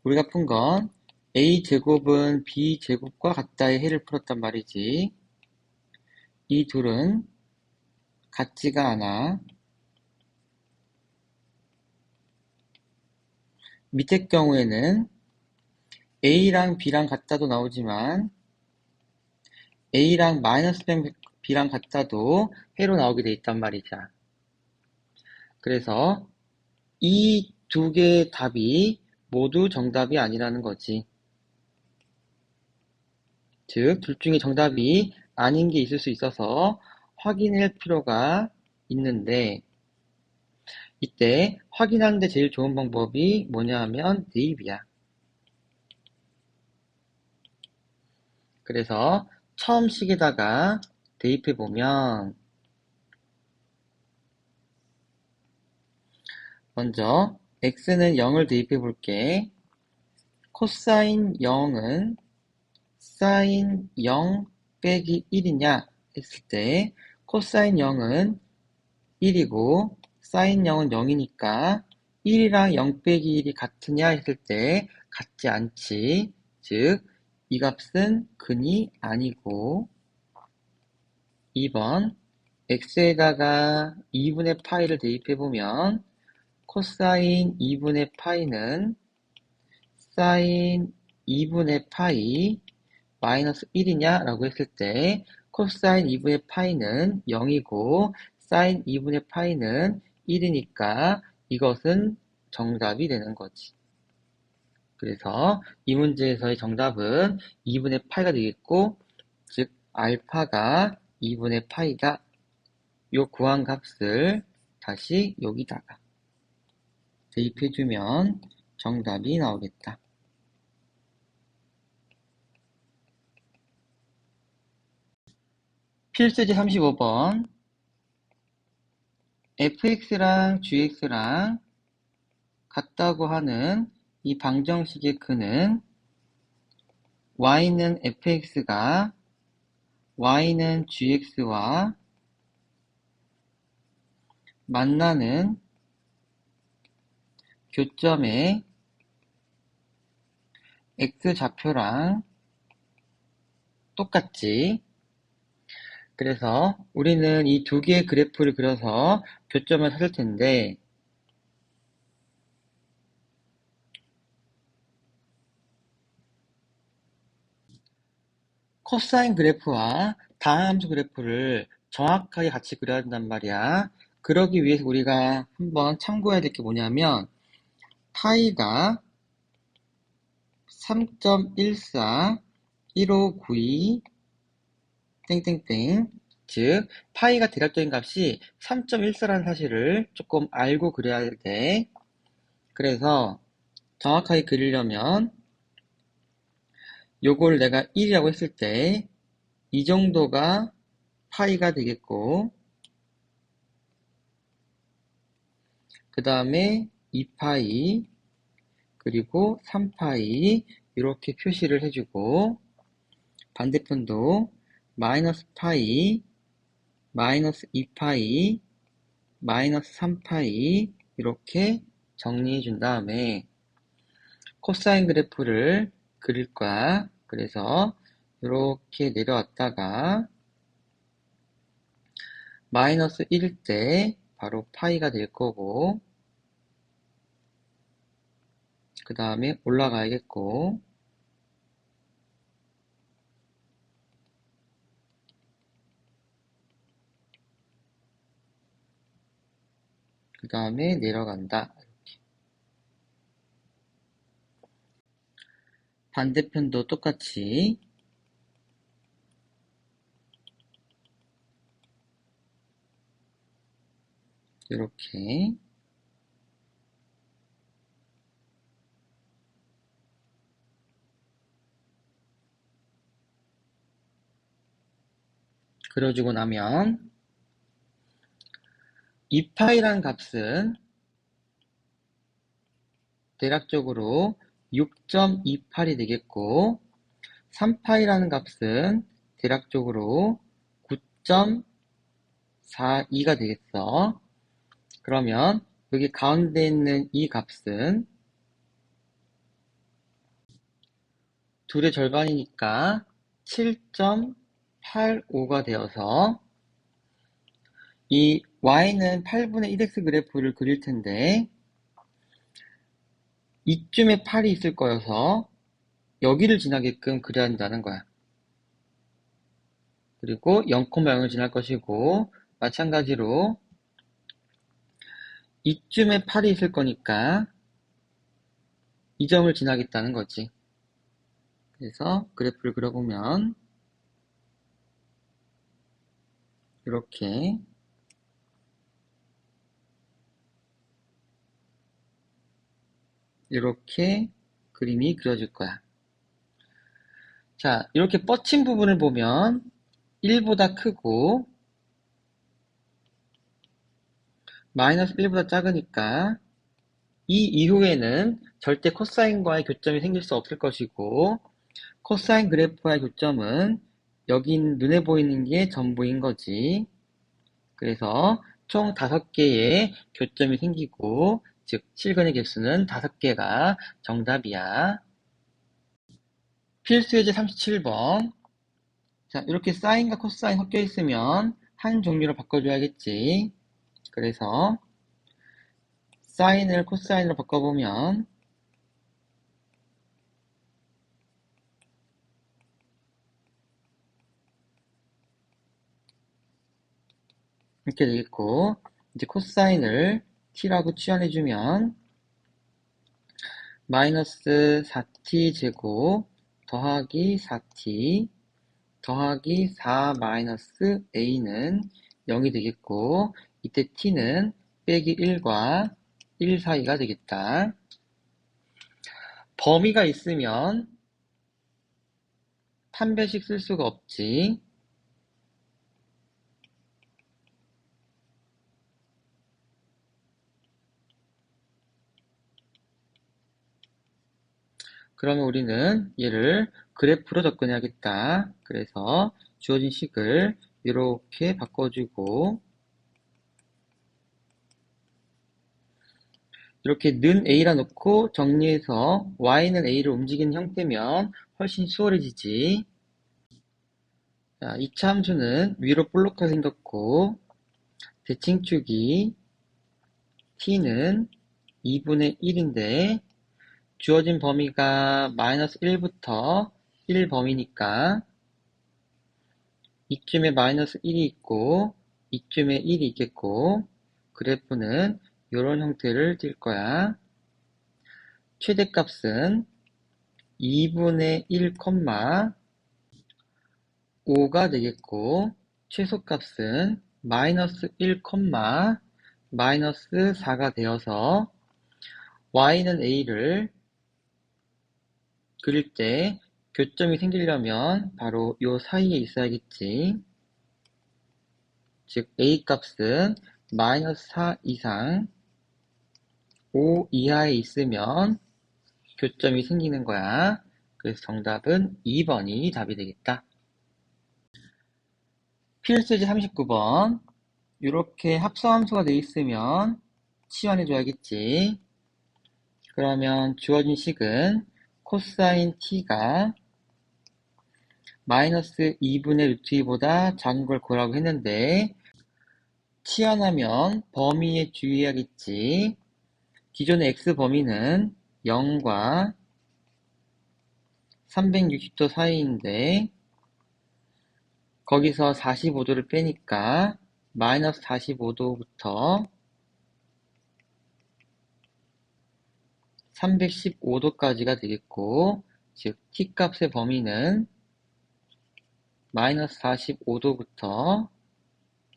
우리가 푼 건 a제곱은 b제곱과 같다의 해를 풀었단 말이지. 이 둘은 같지가 않아. 밑에 경우에는 a랑 b랑 같다도 나오지만 a랑 마이너스 b랑 같다도 해로 나오게 돼 있단 말이자. 그래서 이 두 개의 답이 모두 정답이 아니라는 거지. 즉, 둘 중에 정답이 아닌 게 있을 수 있어서 확인할 필요가 있는데, 이때 확인하는 데 제일 좋은 방법이 뭐냐 하면 대입이야. 그래서 처음 식에다가 대입해보면, 먼저 x는 0을 대입해 볼게. 코사인 0은 사인 0 빼기 1이냐 했을 때 코사인 0은 1이고 사인 0은 0이니까 1이랑 0 빼기 1이 같으냐 했을 때 같지 않지. 즉, 이 값은 근이 아니고. 2번 x에다가 2분의 파이를 대입해보면 코사인 2분의 파이는 사인 2분의 파이 마이너스 1이냐 라고 했을 때 코사인 2분의 파이는 0이고 사인 2분의 파이는 1이니까 이것은 정답이 되는 거지. 그래서 이 문제에서의 정답은 2분의 파이가 되겠고, 즉 알파가 2분의 파이다. 요 구한 값을 다시 여기다가 대입해주면 정답이 나오겠다. 필수지 35번. fx랑 gx랑 같다고 하는 이 방정식의 근은 y는 fx가 y는 gx와 만나는 교점의 x좌표랑 똑같지. 그래서 우리는 이 두 개의 그래프를 그려서 교점을 찾을 텐데, 코사인 그래프와 다함수 그래프를 정확하게 같이 그려야 된단 말이야. 그러기 위해서 우리가 한번 참고해야 될 게 뭐냐면, 파이가 3.14, 1592, 땡땡땡. 즉, 파이가 대략적인 값이 3.14라는 사실을 조금 알고 그려야 돼. 그래서 정확하게 그리려면 요걸 내가 1이라고 했을 때 이 정도가 파이가 되겠고, 그 다음에 2파이, 그리고 3파이 이렇게 표시를 해주고, 반대편도 마이너스 파이, 마이너스 2파이, 마이너스 3파이 이렇게 정리해 준 다음에 코사인 그래프를 그릴 거야. 그래서 이렇게 내려왔다가 마이너스 1일 때 바로 파이가 될 거고, 그 다음에 올라가야겠고, 그 다음에 내려간다. 반대편도 똑같이 이렇게 그려주고 나면 2파이라는 값은 대략적으로 6.28이 되겠고, 3파이라는 값은 대략적으로 9.42가 되겠어. 그러면 여기 가운데 있는 이 값은 둘의 절반이니까 7.85가 되어서 이 y는 8분의 1x 그래프를 그릴 텐데 이쯤에 8이 있을 거여서 여기를 지나게끔 그려야 한다는 거야. 그리고 0,0을 지날 것이고, 마찬가지로 이쯤에 8이 있을 거니까 이 점을 지나겠다는 거지. 그래서 그래프를 그려보면 이렇게 그림이 그려질 거야. 자, 이렇게 뻗친 부분을 보면 1보다 크고 마이너스 1보다 작으니까 이 이후에는 절대 코사인과의 교점이 생길 수 없을 것이고, 코사인 그래프와의 교점은 여기 눈에 보이는 게 전부인 거지. 그래서 총 5개의 교점이 생기고, 즉 실근의 개수는 5개가 정답이야. 필수 예제 37번. 자, 이렇게 사인과 코사인 섞여 있으면 한 종류로 바꿔줘야겠지. 그래서 사인을 코사인으로 바꿔보면 이렇게 되겠고, 이제 코사인을 t라고 취환해주면 마이너스 4t 제곱 더하기 4t 더하기 4 마이너스 a는 0이 되겠고, 이때 t는 빼기 1과 1 사이가 되겠다. 범위가 있으면 판별식 쓸 수가 없지. 그러면 우리는 얘를 그래프로 접근해야겠다. 그래서 주어진 식을 이렇게 바꿔주고, 이렇게 는 a라 놓고 정리해서 y는 a를 움직이는 형태면 훨씬 수월해지지. 자, 이 함수는 위로 볼록하게 생겼고, 대칭축이 t는 2분의 1인데 주어진 범위가 마이너스 1부터 1 범위니까 이쯤에 마이너스 1이 있고 이쯤에 1이 있겠고, 그래프는 이런 형태를 띌 거야. 최대값은 2분의 1, 5가 되겠고, 최소값은 마이너스 1, 마이너스 4가 되어서 y는 a를 그릴 때 교점이 생기려면 바로 요 사이에 있어야겠지. 즉 a 값은 마이너스 4 이상 5 이하에 있으면 교점이 생기는 거야. 그래서 정답은 2번이 답이 되겠다. 필수지 39번. 이렇게 합성함수가 돼 있으면 치환해 줘야겠지. 그러면 주어진 식은 코사인 t가 마이너스 2분의 루트 2보다 작은 걸 구하라고 했는데 치환하면 범위에 주의해야겠지. 기존의 x 범위는 0과 360도 사이인데 거기서 45도를 빼니까 마이너스 45도부터 315도까지가 되겠고, 즉 t값의 범위는 마이너스 45도부터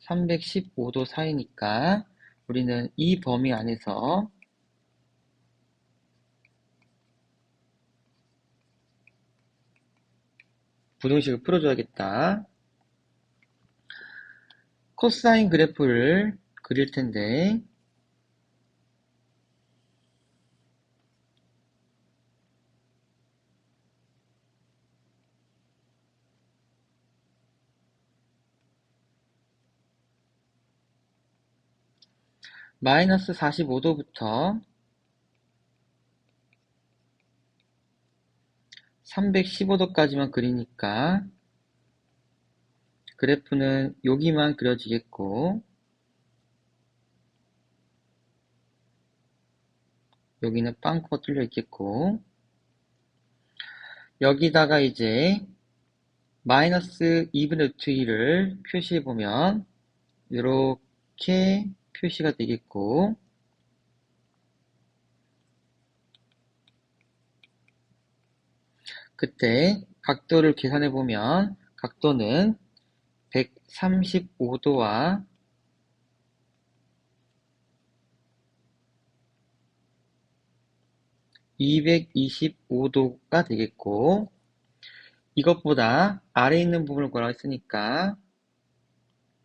315도 사이니까 우리는 이 범위 안에서 부등식을 풀어줘야겠다. 코사인 그래프를 그릴 텐데 마이너스 45도부터 315도까지만 그리니까 그래프는 여기만 그려지겠고 여기는 빵꾸가 뚫려 있겠고 여기다가 이제 마이너스 2분의 루트 2를 표시해 보면 이렇게 표시가 되겠고 그때 각도를 계산해 보면 각도는 135도와 225도가 되겠고 이것보다 아래에 있는 부분을 구하라고 했으니까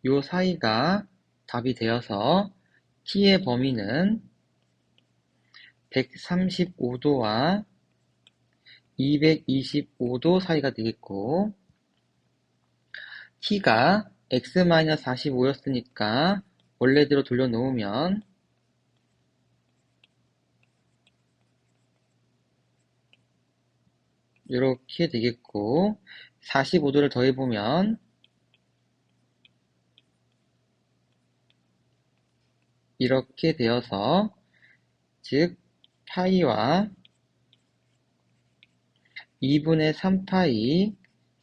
요 사이가 답이 되어서 t의 범위는 135도와 225도 사이가 되겠고 t가 x-45였으니까 원래대로 돌려놓으면 이렇게 되겠고 45도를 더해보면 이렇게 되어서 즉 파이와 2분의 3파이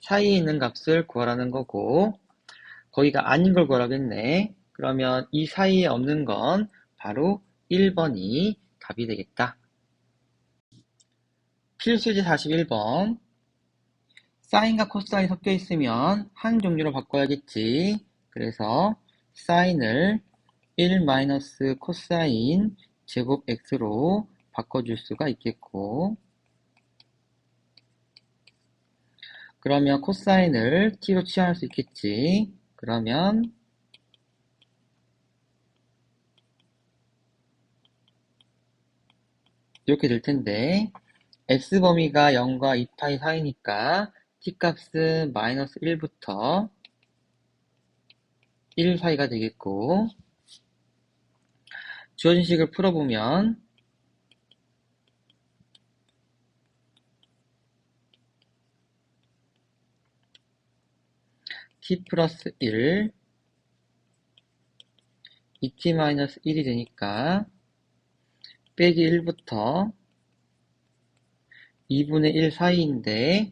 사이에 있는 값을 구하라는 거고 거기가 아닌 걸 구하라고 했네. 그러면 이 사이에 없는 건 바로 1번이 답이 되겠다. 필수지 41번. 사인과 코사인이 섞여 있으면 한 종류로 바꿔야겠지. 그래서 사인을 1 마이너스 코사인 제곱 x로 바꿔줄 수가 있겠고 그러면 코사인을 t로 치환할 수 있겠지. 그러면 이렇게 될 텐데 x 범위가 0과 2파이 사이니까 t값은 마이너스 1부터 1 사이가 되겠고 주어진 식을 풀어보면 t 플러스 1 2t 마이너스 1이 되니까 빼기 1부터 2분의 1 사이인데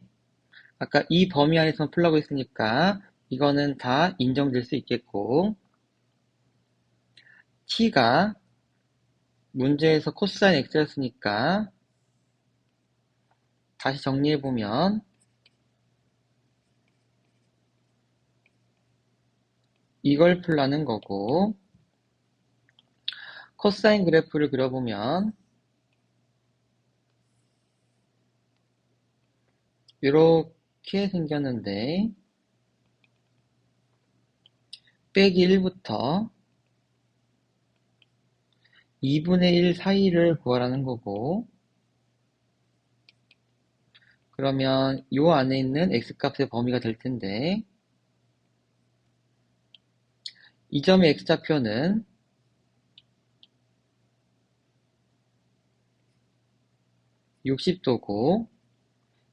아까 이 범위 안에서 풀라고 했으니까 이거는 다 인정될 수 있겠고 t가 문제에서 코사인 x였으니까 다시 정리해보면 이걸 풀라는 거고 코사인 그래프를 그려보면 이렇게 생겼는데 빼기 1부터 2분의 1 사이를 구하라는 거고 그러면 요 안에 있는 x값의 범위가 될 텐데 이 점의 x좌표는 60도고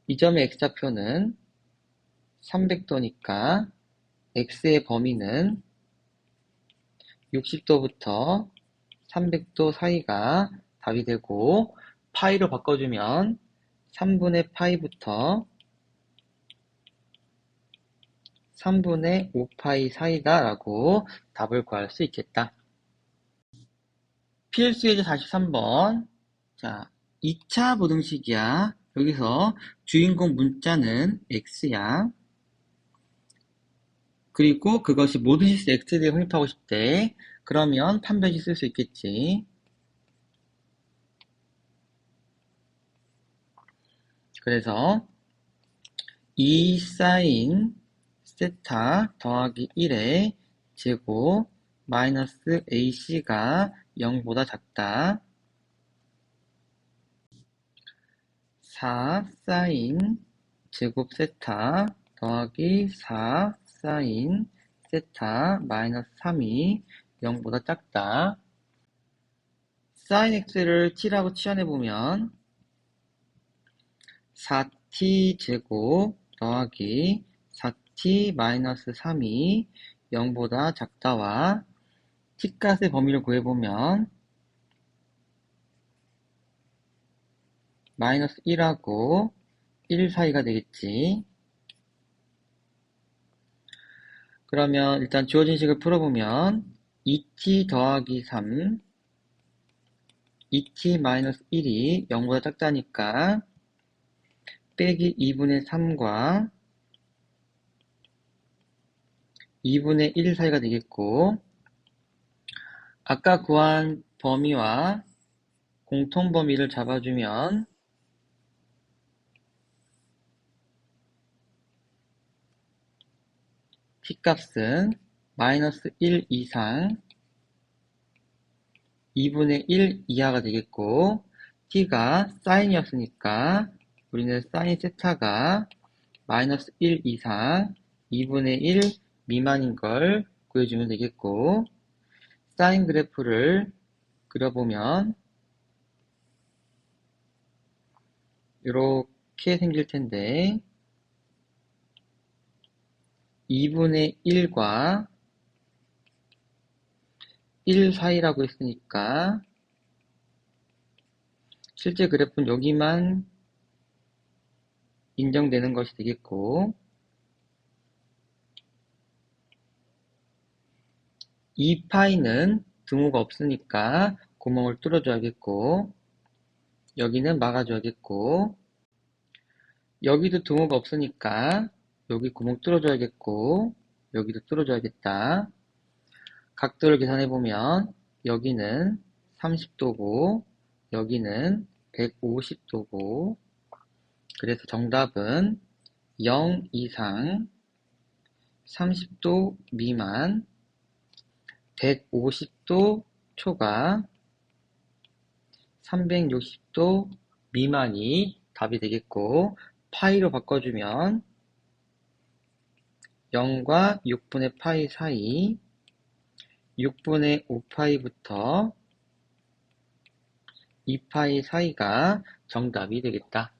이 점의 x좌표는 300도니까 x의 범위는 60도부터 300도 사이가 답이 되고 파이로 바꿔주면 3분의 파이부터 3분의 5파이 사이다 라고 답을 구할 수 있겠다. 필수 예제 43번. 자, 2차 부등식이야. 여기서 주인공 문자는 x야. 그리고 그것이 모든 실수 x에 대해 확립하고 싶대. 그러면 판별식 쓸 수 있겠지. 그래서 2 사인 세타 더하기 1의 제곱 마이너스 ac가 0보다 작다. 4 사인 제곱 세타 더하기 4 사인 세타 마이너스 3이 0보다 작다. 사인 x를 t라고 치환해보면 4t 제곱 더하기 4t 마이너스 3이 0보다 작다와 t값의 범위를 구해보면 마이너스 1하고 1 사이가 되겠지. 그러면 일단 주어진 식을 풀어보면 2t 더하기 3 2t 마이너스 1이 0보다 작다니까 빼기 2분의 3과 2분의 1 사이가 되겠고 아까 구한 범위와 공통 범위를 잡아주면 t값은 마이너스 1 이상 2분의 1 이하가 되겠고 t가 사인이었으니까 우리는 사인 세타가 마이너스 1 이상 2분의 1 미만인 걸 구해주면 되겠고 사인 그래프를 그려보면 이렇게 생길 텐데 2분의 1과 1 사이라고 했으니까 실제 그래프는 여기만 인정되는 것이 되겠고 2파이는 등호가 없으니까 구멍을 뚫어줘야겠고 여기는 막아줘야겠고 여기도 등호가 없으니까 여기 구멍 뚫어줘야겠고 여기도 뚫어줘야겠다. 각도를 계산해보면 여기는 30도고 여기는 150도고 그래서 정답은 0 이상 30도 미만 150도 초과 360도 미만이 답이 되겠고 파이로 바꿔주면 0과 6분의 파이 사이 6분의 5파이부터 2파이 사이가 정답이 되겠다.